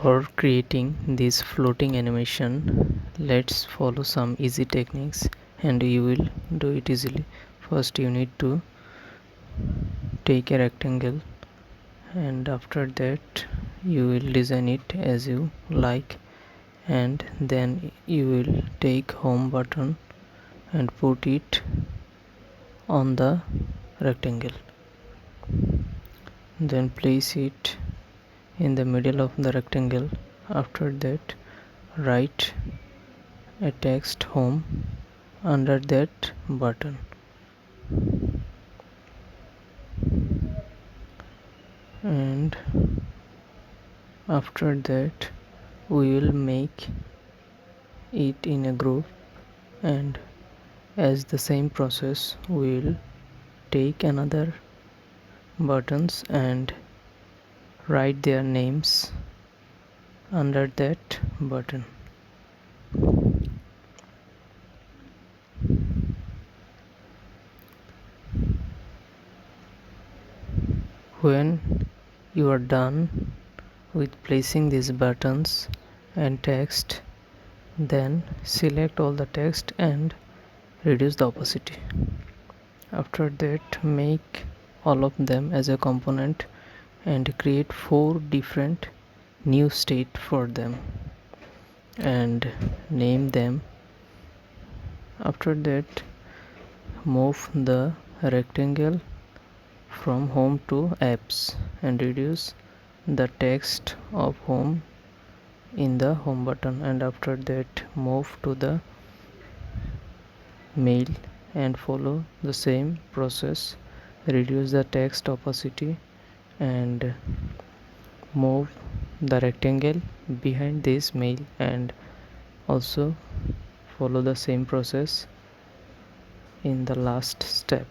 For creating this floating animation, let's follow some easy techniques and you will do it easily. First you need to take a rectangle and after that you will design it as you like, and then you will take home button and put it on the rectangle, then place it in the middle of the rectangle. After that write a text home under that button, and after that we will make it in a group, and as the same process we will take another buttons and write their names under that button. When you are done with placing these buttons and text, then select all the text and reduce the opacity. After that make all of them as a component and create 4 different new state for them and name them. After that move the rectangle from home to apps and reduce the text of home in the home button, and after that move to the mail and follow the same process, reduce the text opacity and move the rectangle behind this mail, and also follow the same process in the last step.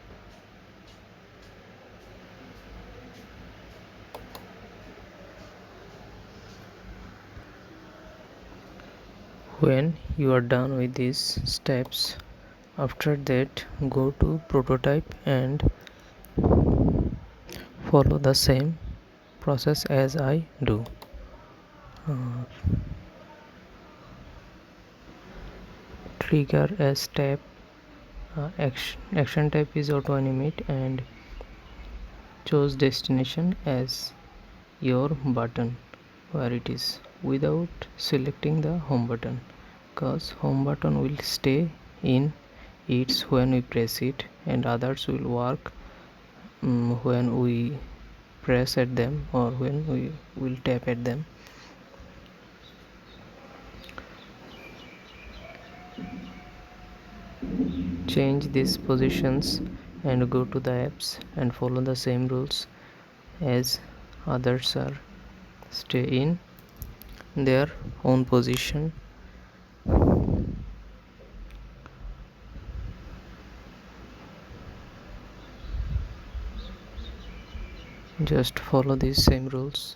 When you are done with these steps, after that go to prototype and follow the same process as I do. Trigger a step, action type is auto animate, and choose destination as your button where it is without selecting the home button, because home button will stay in its when we press it and others will work when we press at them or when we will tap at them. Change these positions and go to the apps and follow the same rules as others are. Stay in their own position. Just follow these same rules.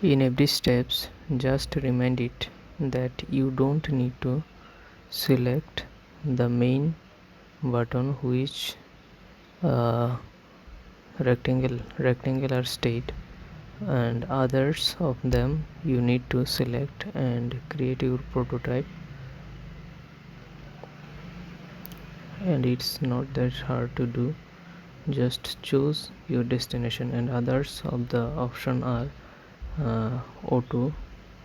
In every steps, just remind it that you don't need to select the main button which rectangular state, and others of them you need to select and create your prototype, and it's not that hard to do. Just choose your destination, and others of the option are auto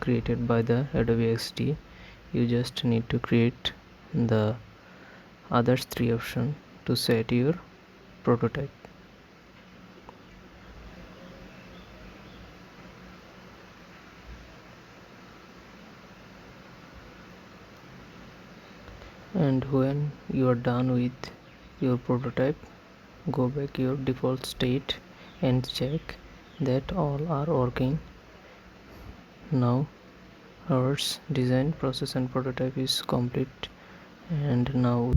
created by the Adobe XD. You just need to create the others 3 options to set your prototype. And when you are done with your prototype, go back your default state and check that all are working. Now our design process and prototype is complete, and now